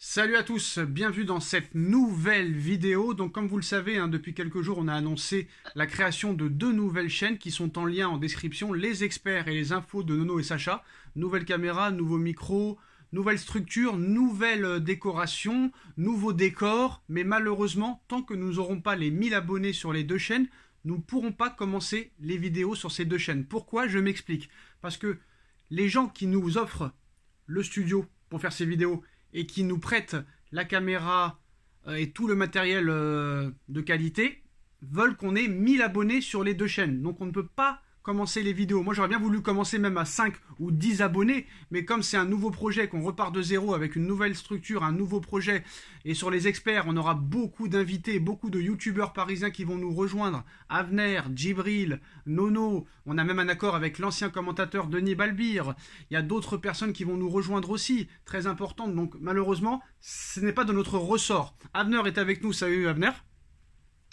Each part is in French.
Salut à tous, bienvenue dans cette nouvelle vidéo. Donc comme vous le savez, depuis quelques jours, on a annoncé la création de deux nouvelles chaînes qui sont en lien en description, les experts et les infos de Nono et Sacha. Nouvelle caméra, nouveau micro, nouvelle structure, nouvelle décoration, nouveau décor. Mais malheureusement, tant que nous n'aurons pas les 1000 abonnés sur les deux chaînes, nous ne pourrons pas commencer les vidéos sur ces deux chaînes. Pourquoi? Je m'explique. Parce que les gens qui nous offrent le studio pour faire ces vidéos et qui nous prêtent la caméra et tout le matériel de qualité, veulent qu'on ait 1000 abonnés sur les deux chaînes. Donc on ne peut pas commencer les vidéos. Moi j'aurais bien voulu commencer même à 5 ou 10 abonnés, mais comme c'est un nouveau projet, qu'on repart de zéro avec une nouvelle structure, un nouveau projet, et sur les experts, on aura beaucoup d'invités, beaucoup de youtubeurs parisiens qui vont nous rejoindre, Avner, Djibril, Nono, on a même un accord avec l'ancien commentateur Denis Balbir, il y a d'autres personnes qui vont nous rejoindre aussi, très importantes, donc malheureusement, ce n'est pas de notre ressort. Avner est avec nous, salut Avner.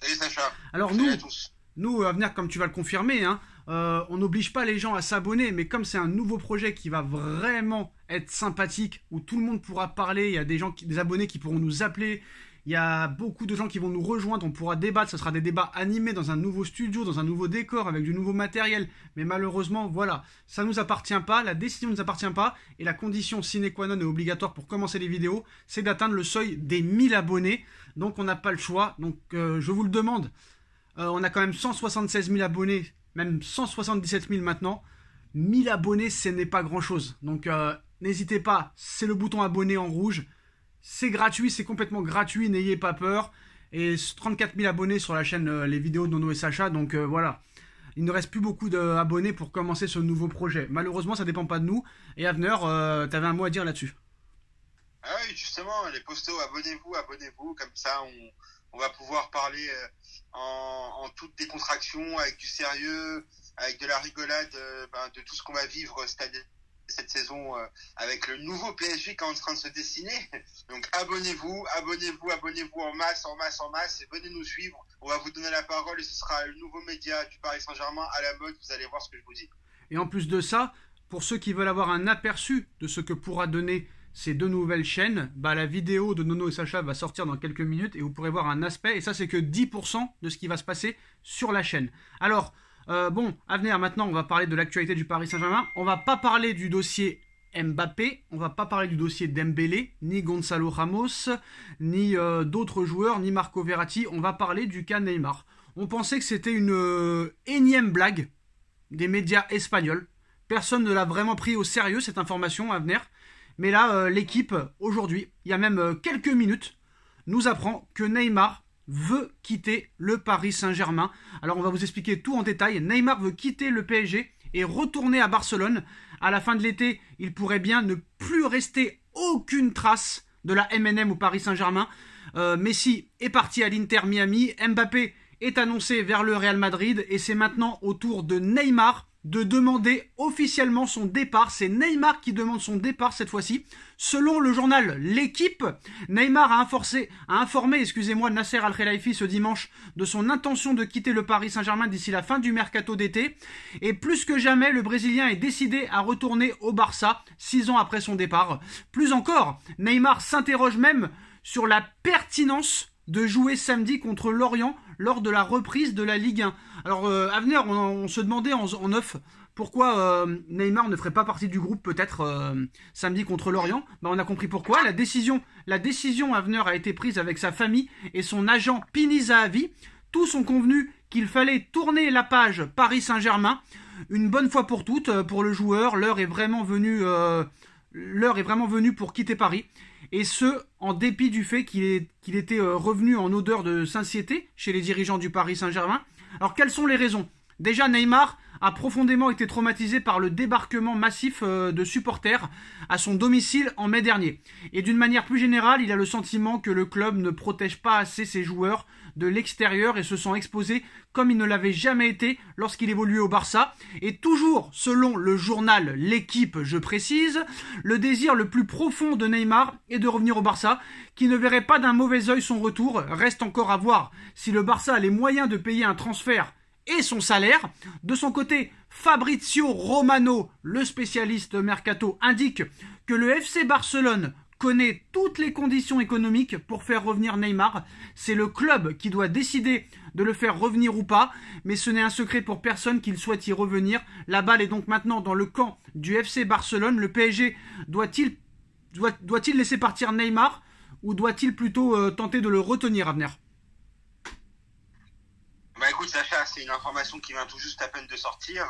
Salut Sacha. Alors salut à tous. Nous, Avner, comme tu vas le confirmer, on n'oblige pas les gens à s'abonner, mais comme c'est un nouveau projet qui va vraiment être sympathique, où tout le monde pourra parler, il y a des abonnés qui pourront nous appeler, il y a beaucoup de gens qui vont nous rejoindre, on pourra débattre, ce sera des débats animés dans un nouveau studio, dans un nouveau décor, avec du nouveau matériel, mais malheureusement, voilà, ça ne nous appartient pas, la décision ne nous appartient pas, et la condition sine qua non et obligatoire pour commencer les vidéos, c'est d'atteindre le seuil des 1000 abonnés, donc on n'a pas le choix, donc je vous le demande. On a quand même 176 000 abonnés, même 177 000 maintenant. 1000 abonnés, ce n'est pas grand-chose. Donc n'hésitez pas, c'est le bouton abonné en rouge. C'est gratuit, c'est complètement gratuit, n'ayez pas peur. Et 34 000 abonnés sur la chaîne Les Vidéos de Nono et Sacha. Donc voilà, il ne reste plus beaucoup d'abonnés pour commencer ce nouveau projet. Malheureusement, ça ne dépend pas de nous. Et Avner, tu avais un mot à dire là-dessus. Ah oui, justement, les postos, abonnez-vous, comme ça on va pouvoir parler en toute décontraction, avec du sérieux, avec de la rigolade, de tout ce qu'on va vivre cette saison avec le nouveau PSG qui est en train de se dessiner. Donc abonnez-vous en masse et venez nous suivre. On va vous donner la parole et ce sera le nouveau média du Paris Saint-Germain à la mode, vous allez voir ce que je vous dis. Et en plus de ça, pour ceux qui veulent avoir un aperçu de ce que pourra donner ces deux nouvelles chaînes, la vidéo de Nono et Sacha va sortir dans quelques minutes et vous pourrez voir un aspect, et ça c'est que 10% de ce qui va se passer sur la chaîne. Alors, à venir maintenant, on va parler de l'actualité du Paris Saint-Germain. On va pas parler du dossier Mbappé, on va pas parler du dossier Dembélé, ni Gonzalo Ramos, ni d'autres joueurs, ni Marco Verratti, on va parler du cas Neymar. On pensait que c'était une énième blague des médias espagnols. Personne ne l'a vraiment pris au sérieux, cette information à venir. Mais là, l'équipe, aujourd'hui, il y a même quelques minutes, nous apprend que Neymar veut quitter le Paris Saint-Germain. Alors, on va vous expliquer tout en détail. Neymar veut quitter le PSG et retourner à Barcelone. À la fin de l'été, il pourrait bien ne plus rester aucune trace de la MNM au Paris Saint-Germain. Messi est parti à l'Inter Miami. Mbappé est annoncé vers le Real Madrid. Et c'est maintenant au tour de Neymar de demander officiellement son départ. C'est Neymar qui demande son départ cette fois-ci. Selon le journal L'Équipe, Neymar a informé Nasser Al-Khelaifi ce dimanche de son intention de quitter le Paris Saint-Germain d'ici la fin du mercato d'été. Et plus que jamais, le Brésilien est décidé à retourner au Barça 6 ans après son départ. Plus encore, Neymar s'interroge même sur la pertinence de jouer samedi contre Lorient lors de la reprise de la Ligue 1. Alors, à venir, on se demandait en off pourquoi Neymar ne ferait pas partie du groupe peut-être samedi contre Lorient. On a compris pourquoi. La décision à venir a été prise avec sa famille et son agent Pini Zahavi. Tous ont convenu qu'il fallait tourner la page Paris Saint-Germain une bonne fois pour toutes pour le joueur. L'heure est vraiment venue pour quitter Paris. Et ce, en dépit du fait qu'il était revenu en odeur de satiété chez les dirigeants du Paris Saint-Germain. Alors, quelles sont les raisons? Déjà, Neymar a profondément été traumatisé par le débarquement massif de supporters à son domicile en mai dernier. Et d'une manière plus générale, il a le sentiment que le club ne protège pas assez ses joueurs de l'extérieur et se sent exposé comme il ne l'avait jamais été lorsqu'il évoluait au Barça. Et toujours selon le journal L'Équipe, je précise, le désir le plus profond de Neymar est de revenir au Barça, qui ne verrait pas d'un mauvais œil son retour. Reste encore à voir si le Barça a les moyens de payer un transfert et son salaire. De son côté, Fabrizio Romano, le spécialiste mercato, indique que le FC Barcelone connaît toutes les conditions économiques pour faire revenir Neymar. C'est le club qui doit décider de le faire revenir ou pas, mais ce n'est un secret pour personne qu'il souhaite y revenir. La balle est donc maintenant dans le camp du FC Barcelone. Le PSG doit-il laisser partir Neymar ou doit-il plutôt tenter de le retenir, Avner? Bah écoute Sacha, c'est une information qui vient tout juste à peine de sortir.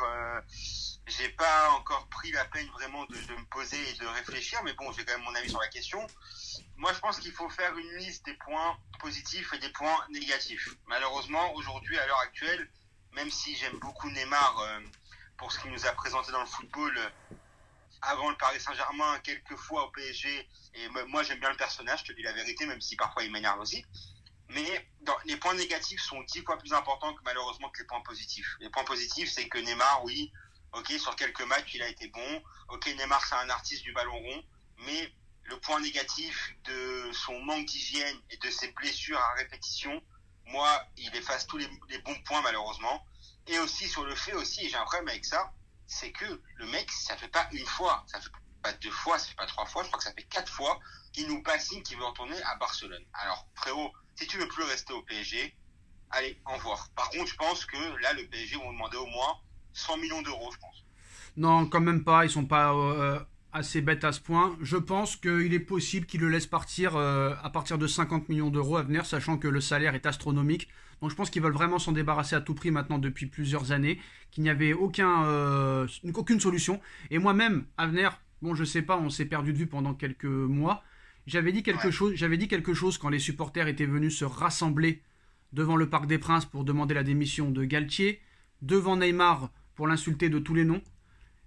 J'ai pas encore pris la peine vraiment de me poser et de réfléchir, mais bon, j'ai quand même mon avis sur la question. Moi, je pense qu'il faut faire une liste des points positifs et des points négatifs. Malheureusement, aujourd'hui, à l'heure actuelle, même si j'aime beaucoup Neymar pour ce qu'il nous a présenté dans le football avant le Paris Saint-Germain, quelques fois au PSG, et moi j'aime bien le personnage, je te dis la vérité, même si parfois il m'énerve aussi. Mais les points négatifs sont 10 fois plus importants que malheureusement que les points positifs. Les points positifs, c'est que Neymar, oui, ok, sur quelques matchs, il a été bon. Ok, Neymar, c'est un artiste du ballon rond. Mais le point négatif de son manque d'hygiène et de ses blessures à répétition, moi, il efface tous les bons points, malheureusement. Et aussi, sur le fait aussi, et j'ai un problème avec ça, c'est que le mec, ça fait pas une fois, ça fait pas 2 fois, ça fait pas 3 fois, je crois que ça fait 4 fois qu'il nous bassine qu'il veut retourner à Barcelone. Alors, frérot, si tu veux plus rester au PSG, allez, au revoir. Par contre, je pense que là, le PSG vont demander au moins 100 millions d'euros, je pense. Non, quand même pas. Ils sont pas assez bêtes à ce point. Je pense qu'il est possible qu'ils le laissent partir à partir de 50 millions d'euros à venir, sachant que le salaire est astronomique. Donc je pense qu'ils veulent vraiment s'en débarrasser à tout prix maintenant depuis plusieurs années, qu'il n'y avait aucune solution. Et moi-même, à venir, bon, je sais pas, on s'est perdu de vue pendant quelques mois. J'avais dit quelque chose quand les supporters étaient venus se rassembler devant le Parc des Princes pour demander la démission de Galtier, devant Neymar pour l'insulter de tous les noms.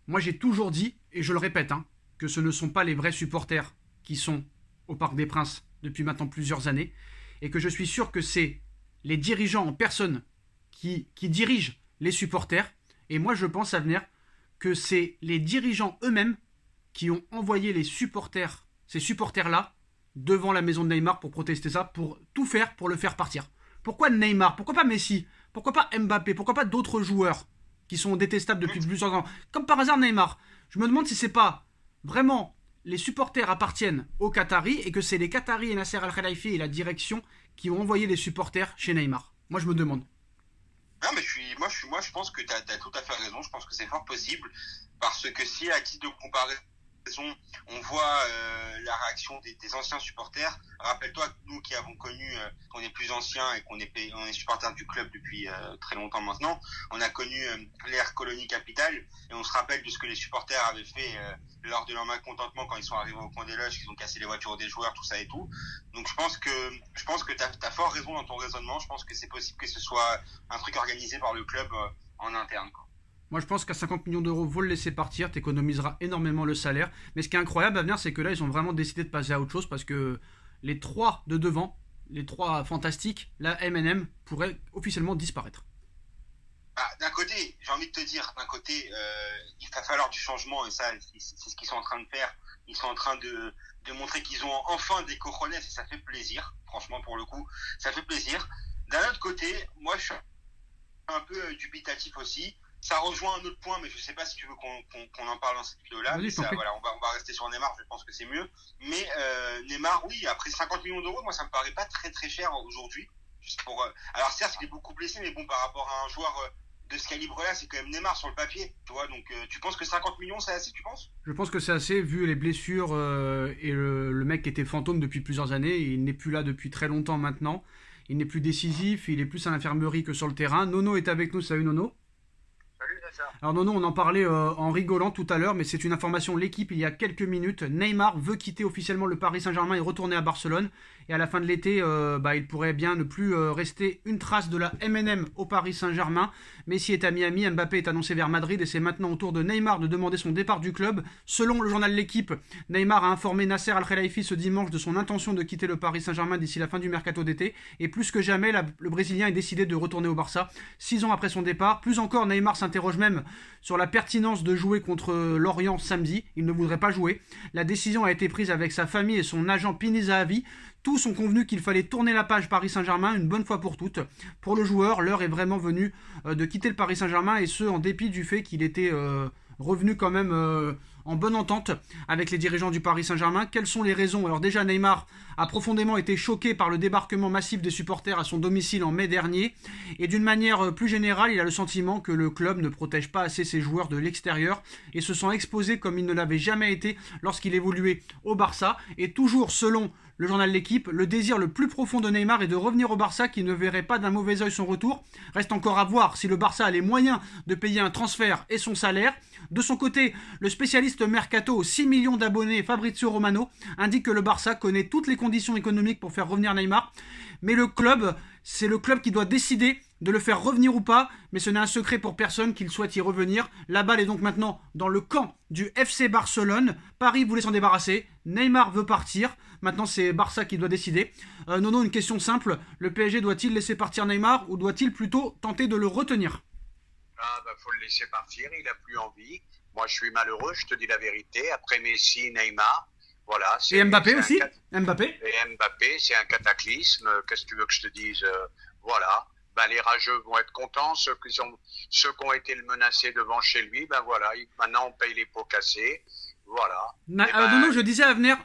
Moi, j'ai toujours dit, et je le répète, que ce ne sont pas les vrais supporters qui sont au Parc des Princes depuis maintenant plusieurs années, et que je suis sûr que c'est les dirigeants en personne qui dirigent les supporters. Et moi, je pense à venir que c'est les dirigeants eux-mêmes qui ont envoyé ces supporters-là, devant la maison de Neymar pour protester ça, pour tout faire pour le faire partir. Pourquoi Neymar? Pourquoi pas Messi? Pourquoi pas Mbappé? Pourquoi pas d'autres joueurs qui sont détestables depuis plusieurs ans? Comme par hasard Neymar. Je me demande si c'est pas vraiment les supporters appartiennent aux Qataris et que c'est les Qataris et Nasser Al-Khelaifi et la direction qui ont envoyé les supporters chez Neymar. Moi, je me demande. Non, mais moi, je pense que tu as tout à fait raison. Je pense que c'est fort possible. Parce que si, à titre de comparaison, on voit la réaction des anciens supporters. Rappelle-toi que nous qui avons connu, qu'on est plus anciens et on est supporters du club depuis très longtemps maintenant, on a connu l'ère colonie capitale et on se rappelle de ce que les supporters avaient fait lors de leur mécontentement quand ils sont arrivés au coin des loges, qu'ils ont cassé les voitures des joueurs, tout ça et tout. Donc je pense que t'as fort raison dans ton raisonnement. Je pense que c'est possible que ce soit un truc organisé par le club en interne, quoi. Moi, je pense qu'à 50 millions d'euros, faut le laisser partir, t'économiseras énormément le salaire. Mais ce qui est incroyable à venir, c'est que là, ils ont vraiment décidé de passer à autre chose parce que les 3 de devant, les 3 fantastiques, la M&M, pourraient officiellement disparaître. D'un côté, j'ai envie de te dire, il va falloir du changement et ça, c'est ce qu'ils sont en train de faire. Ils sont en train de montrer qu'ils ont enfin des cojones et ça fait plaisir. Franchement, pour le coup, ça fait plaisir. D'un autre côté, moi, je suis un peu dubitatif aussi. Ça rejoint un autre point, mais je sais pas si tu veux qu'on en parle dans cette vidéo-là. Voilà, on va rester sur Neymar, je pense que c'est mieux. Mais Neymar, oui, après 50 millions d'euros, moi ça me paraît pas très très cher aujourd'hui. Alors certes, il est beaucoup blessé, mais bon, par rapport à un joueur de ce calibre-là, c'est quand même Neymar sur le papier, tu vois. Donc tu penses que 50 millions, c'est assez, tu penses? Je pense que c'est assez, vu les blessures et le mec qui était fantôme depuis plusieurs années. Il n'est plus là depuis très longtemps maintenant. Il n'est plus décisif, il est plus à l'infirmerie que sur le terrain. Nono est avec nous, salut Nono. Alors Nono, on en parlait en rigolant tout à l'heure, mais c'est une information, l'équipe il y a quelques minutes. Neymar veut quitter officiellement le Paris Saint-Germain et retourner à Barcelone. Et à la fin de l'été, il pourrait bien ne plus rester une trace de la M&M au Paris Saint-Germain. Messi est à Miami, Mbappé est annoncé vers Madrid et c'est maintenant au tour de Neymar de demander son départ du club. Selon le journal L'Équipe, Neymar a informé Nasser Al-Khelaifi ce dimanche de son intention de quitter le Paris Saint-Germain d'ici la fin du mercato d'été. Et plus que jamais, le Brésilien est décidé de retourner au Barça 6 ans après son départ. Plus encore, Neymar s'interroge même sur la pertinence de jouer contre Lorient samedi. Il ne voudrait pas jouer. La décision a été prise avec sa famille et son agent Pini Zahavi. Tous ont convenu qu'il fallait tourner la page Paris Saint-Germain une bonne fois pour toutes. Pour le joueur, l'heure est vraiment venue de quitter le Paris Saint-Germain et ce, en dépit du fait qu'il était revenu quand même en bonne entente avec les dirigeants du Paris Saint-Germain. Quelles sont les raisons? Alors déjà, Neymar a profondément été choqué par le débarquement massif des supporters à son domicile en mai dernier. Et d'une manière plus générale, il a le sentiment que le club ne protège pas assez ses joueurs de l'extérieur et se sent exposé comme il ne l'avait jamais été lorsqu'il évoluait au Barça. Et toujours selon le journal L'Équipe, le désir le plus profond de Neymar est de revenir au Barça, qui ne verrait pas d'un mauvais œil son retour. Reste encore à voir si le Barça a les moyens de payer un transfert et son salaire. De son côté, le spécialiste mercato aux 6 millions d'abonnés Fabrizio Romano indique que le Barça connaît toutes les conditions économiques pour faire revenir Neymar. Mais c'est le club qui doit décider de le faire revenir ou pas, mais ce n'est un secret pour personne qu'il souhaite y revenir. La balle est donc maintenant dans le camp du FC Barcelone. Paris voulait s'en débarrasser, Neymar veut partir, maintenant c'est Barça qui doit décider. Nono, une question simple, le PSG doit-il laisser partir Neymar ou doit-il plutôt tenter de le retenir? Faut le laisser partir, il n'a plus envie. Moi je suis malheureux, je te dis la vérité, après Messi, Neymar, voilà. Et Mbappé aussi Mbappé. Et Mbappé, c'est un cataclysme, qu'est-ce que tu veux que je te dise, voilà. Les rageux vont être contents, ceux qui ont été menacés devant chez lui, voilà, maintenant on paye les pots cassés, voilà. Nono, je disais à venir,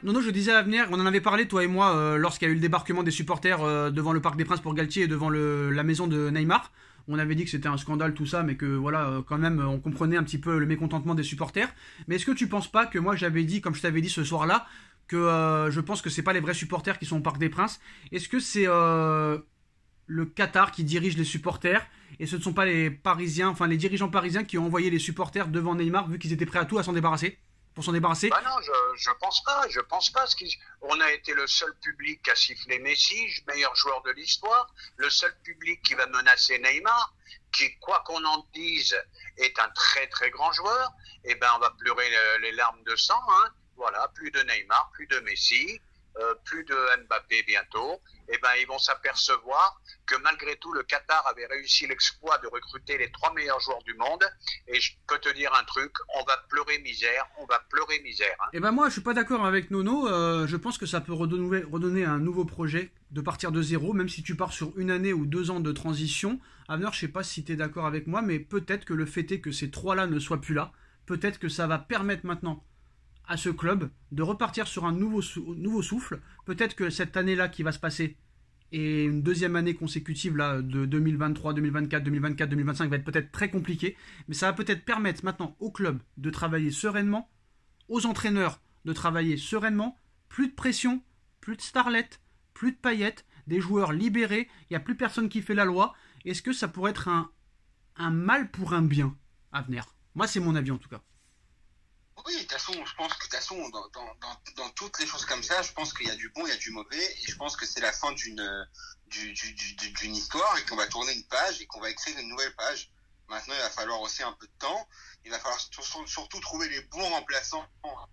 on en avait parlé toi et moi lorsqu'il y a eu le débarquement des supporters devant le Parc des Princes pour Galtier et devant la maison de Neymar. On avait dit que c'était un scandale tout ça, mais que voilà, quand même, on comprenait un petit peu le mécontentement des supporters. Mais est-ce que tu penses pas que moi j'avais dit, comme je t'avais dit ce soir-là, que je pense que c'est pas les vrais supporters qui sont au Parc des Princes? Est-ce que c'est le Qatar qui dirige les supporters et ce ne sont pas les Parisiens, enfin les dirigeants parisiens qui ont envoyé les supporters devant Neymar vu qu'ils étaient prêts à tout pour s'en débarrasser? Non, je pense pas, on a été le seul public à siffler Messi, meilleur joueur de l'histoire, le seul public qui va menacer Neymar, qui, quoi qu'on en dise, est un très très grand joueur. On va pleurer les larmes de sang, hein. Voilà, plus de Neymar, plus de Messi, plus de Mbappé bientôt. Ils vont s'apercevoir que malgré tout, le Qatar avait réussi l'exploit de recruter les 3 meilleurs joueurs du monde. Et je peux te dire un truc, on va pleurer misère. Hein. Moi, je suis pas d'accord avec Nono. Je pense que ça peut redonner un nouveau projet, de partir de zéro, même si tu pars sur 1 année ou 2 ans de transition. Avenir, je sais pas si tu es d'accord avec moi, mais peut-être que le fait est que ces 3-là ne soient plus là. Peut-être que ça va permettre maintenant à ce club de repartir sur un nouveau souffle. Peut-être que cette année-là qui va se passer et une deuxième année consécutive là, de 2023, 2024, 2024, 2025 va être peut-être très compliquée, mais ça va peut-être permettre maintenant au club de travailler sereinement, aux entraîneurs de travailler sereinement, plus de pression, plus de starlettes, plus de paillettes, des joueurs libérés, il n'y a plus personne qui fait la loi. Est-ce que ça pourrait être un mal pour un bien à venir? Moi, c'est mon avis en tout cas. Oui, de toute façon, je pense que dans toutes les choses comme ça, je pense qu'il y a du bon, il y a du mauvais, et je pense que c'est la fin d'une histoire et qu'on va tourner une page et qu'on va écrire une nouvelle page. Maintenant, il va falloir aussi un peu de temps. Il va falloir surtout trouver les bons remplaçants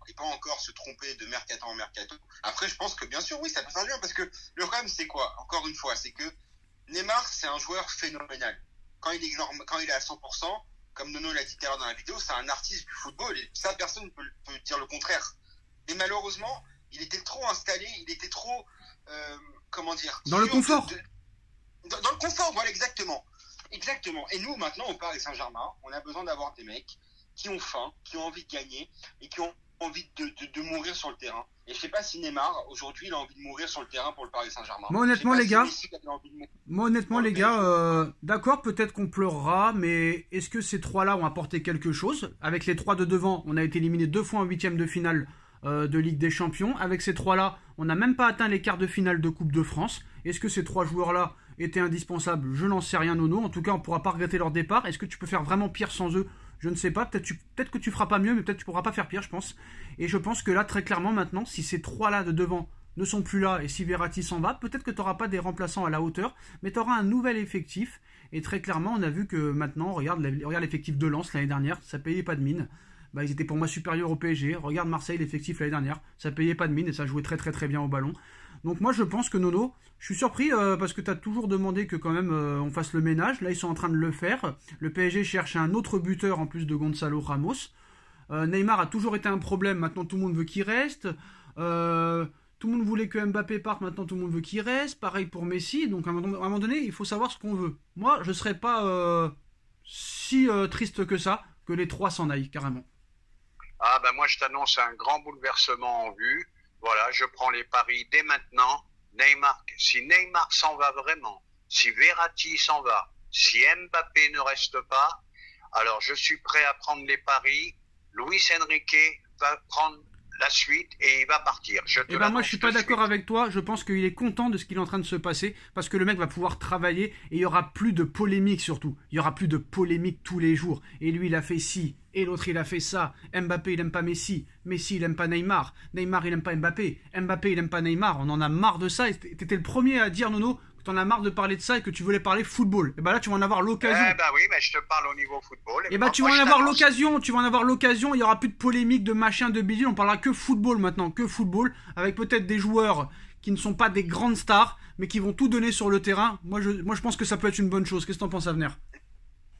et pas encore se tromper de mercato en mercato. Après, je pense que bien sûr, oui, ça peut faire du bien parce que le problème, c'est quoi? Encore une fois, c'est que Neymar, c'est un joueur phénoménal. Quand il est à 100%, comme Nono l'a dit tout à l'heure dans la vidéo, c'est un artiste du football et ça, personne ne peut dire le contraire. Mais malheureusement, il était trop installé, il était trop, dans le confort. Dans le confort, voilà, exactement. Et nous, maintenant, au Paris Saint-Germain, on a besoin d'avoir des mecs qui ont faim, qui ont envie de gagner et qui ont envie de mourir sur le terrain. Et je sais pas si Neymar, aujourd'hui, il a envie de mourir sur le terrain pour le Paris Saint-Germain. Moi, honnêtement, les gars, d'accord, peut-être qu'on pleurera, mais est-ce que ces 3-là ont apporté quelque chose? Avec les 3 de devant, on a été éliminé 2 fois en 8e de finale de Ligue des Champions. Avec ces 3-là, on n'a même pas atteint les quarts de finale de Coupe de France. Est-ce que ces 3 joueurs-là étaient indispensables? Je n'en sais rien, Nono. En tout cas, on ne pourra pas regretter leur départ. Est-ce que tu peux faire vraiment pire sans eux? Je ne sais pas, peut-être que tu feras pas mieux, mais peut-être que tu pourras pas faire pire, je pense. Et je pense que là, très clairement, maintenant, si ces 3-là de devant ne sont plus là et si Verratti s'en va, peut-être que tu n'auras pas des remplaçants à la hauteur, mais tu auras un nouvel effectif. Et très clairement, on a vu que maintenant, regarde l'effectif de Lens l'année dernière, ça payait pas de mine. Ils étaient pour moi supérieurs au PSG. Regarde Marseille, l'effectif l'année dernière, ça payait pas de mine et ça jouait très très très bien au ballon. Donc moi je pense que Nono, je suis surpris parce que tu as toujours demandé que quand même on fasse le ménage. Là ils sont en train de le faire. Le PSG cherche un autre buteur en plus de Gonzalo Ramos. Neymar a toujours été un problème, maintenant tout le monde veut qu'il reste. Tout le monde voulait que Mbappé parte, maintenant tout le monde veut qu'il reste. Pareil pour Messi, donc à un moment donné il faut savoir ce qu'on veut. Moi je serais pas si triste que ça, que les 3 s'en aillent carrément. Ah ben moi je t'annonce un grand bouleversement en vue. Voilà, je prends les paris dès maintenant. Neymar, si Neymar s'en va vraiment, si Verratti s'en va, si Mbappé ne reste pas, alors je suis prêt à prendre les paris. Luis Enrique va prendre la suite et il va partir. Eh ben moi je suis pas d'accord avec toi, je pense qu'il est content de ce qu'il est en train de se passer parce que le mec va pouvoir travailler et il y aura plus de polémique surtout. Il y aura plus de polémique tous les jours. Et lui il a fait ci, et l'autre il a fait ça. Mbappé il aime pas Messi, Messi il aime pas Neymar, Neymar il aime pas Mbappé, Mbappé il aime pas Neymar. On en a marre de ça et t'étais le premier à dire Nono que t'en as marre de parler de ça et que tu voulais parler football. Et ben là tu vas en avoir l'occasion. Eh ben oui, mais je te parle au niveau football. Et ben tu vas en avoir l'occasion, il y aura plus de polémique, de machin, de bidule, on parlera que football maintenant, que football, avec peut-être des joueurs qui ne sont pas des grandes stars, mais qui vont tout donner sur le terrain. Moi je pense que ça peut être une bonne chose. Qu'est-ce que t'en penses, Avenir?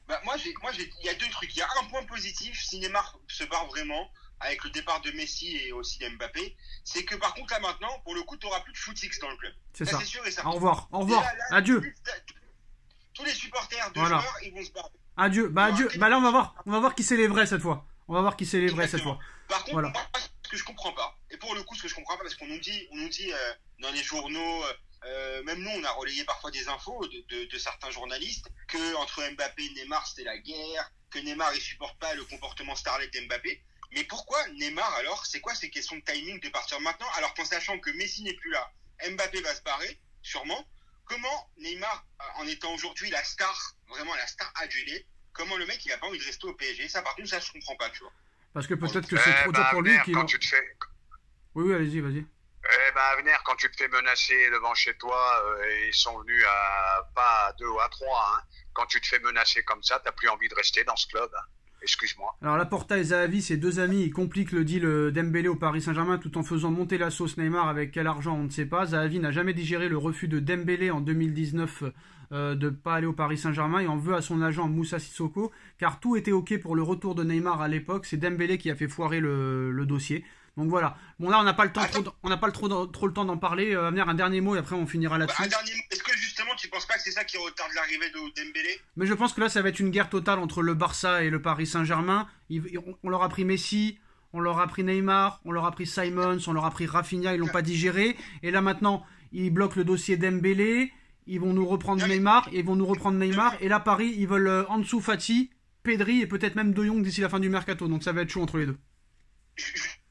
Bah, il y a deux trucs. Il y a un point positif, si Neymar se barre vraiment, avec le départ de Messi et aussi d'Mbappé, c'est que par contre là maintenant, pour le coup, tu n'auras plus de footix dans le club. C'est ça. C'est sûr et certain. Au revoir, là, adieu. Tous les supporters de voilà. joueurs, ils vont se barrer. Adieu, adieu. Bah là on va voir qui c'est les vrais cette fois. On va voir qui c'est les vrais cette fois. Par contre, voilà. moi, ce que je comprends pas, et pour le coup, ce que je comprends pas, parce qu'on nous dit dans les journaux, même nous, on a relayé parfois des infos de certains journalistes que entre Mbappé et Neymar, c'était la guerre, que Neymar il supporte pas le comportement starlet d'Mbappé. Mais pourquoi Neymar alors? C'est quoi ces questions de timing de partir maintenant, alors qu'en sachant que Messi n'est plus là, Mbappé va se barrer, sûrement. Comment Neymar, en étant aujourd'hui la star, vraiment la star adulée, comment le mec il a pas envie de rester au PSG? Ça par contre, ça je comprends pas, tu vois. Parce que peut-être que c'est trop tôt pour lui. Quand tu te fais... Oui, allez-y, vas-y. Eh ben, à venir, quand tu te fais menacer devant chez toi, ils sont venus pas à 2 ou à 3, hein. Quand tu te fais menacer comme ça, t'as plus envie de rester dans ce club, hein. Excuse-moi. Alors Laporta et Zahavi, ces deux amis, ils compliquent le deal d'Embélé au Paris Saint-Germain tout en faisant monter la sauce Neymar. Avec quel argent, on ne sait pas. Zahavi n'a jamais digéré le refus de Dembélé en 2019 de ne pas aller au Paris Saint-Germain et en veut à son agent Moussa Sissoko, car tout était ok pour le retour de Neymar à l'époque. C'est Dembélé qui a fait foirer le dossier. Donc voilà. Bon là on n'a pas le temps trop le temps d'en parler. À venir un dernier mot et après on finira là-dessus. Un dernier mot. Est-ce que justement tu penses pas que c'est ça qui retarde l'arrivée de Dembélé? Mais je pense que là ça va être une guerre totale entre le Barça et le Paris Saint-Germain. On leur a pris Messi, on leur a pris Neymar, on leur a pris Simons, on leur a pris Rafinha, ils l'ont pas digéré. Et là maintenant ils bloquent le dossier Dembélé. Ils vont nous reprendre Neymar. Et là Paris ils veulent Ansu Fati, Pedri et peut-être même De Jong d'ici la fin du mercato. Donc ça va être chaud entre les deux.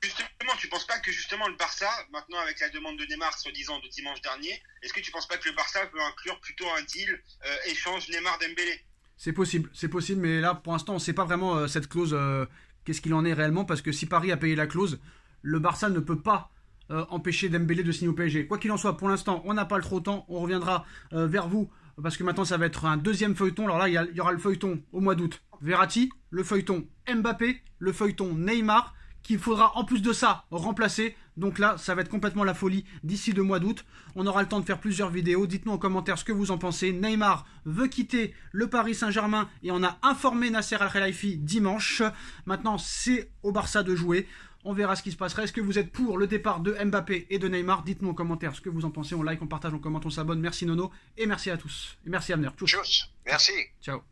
Justement, tu penses pas que justement le Barça, maintenant avec la demande de Neymar soi-disant de dimanche dernier, est-ce que tu penses pas que le Barça peut inclure plutôt un deal échange Neymar-Dembélé? C'est possible, mais là pour l'instant on sait pas vraiment cette clause, qu'est-ce qu'il en est réellement, parce que si Paris a payé la clause, le Barça ne peut pas empêcher Dembélé de signer au PSG. Quoi qu'il en soit, pour l'instant on n'a pas trop de temps, on reviendra vers vous, parce que maintenant ça va être un deuxième feuilleton. Alors là il y aura le feuilleton au mois d'août, Verratti, le feuilleton Mbappé, le feuilleton Neymar, qu'il faudra en plus de ça remplacer. Donc là, ça va être complètement la folie d'ici le mois d'août. On aura le temps de faire plusieurs vidéos. Dites-nous en commentaire ce que vous en pensez. Neymar veut quitter le Paris Saint-Germain et on a informé Nasser Al-Khelaifi dimanche. Maintenant, c'est au Barça de jouer. On verra ce qui se passera. Est-ce que vous êtes pour le départ de Mbappé et de Neymar? Dites-nous en commentaire ce que vous en pensez. On like, on partage, on commente, on s'abonne. Merci Nono et merci à tous. Et merci Abner. Tchuss. Merci. Ciao.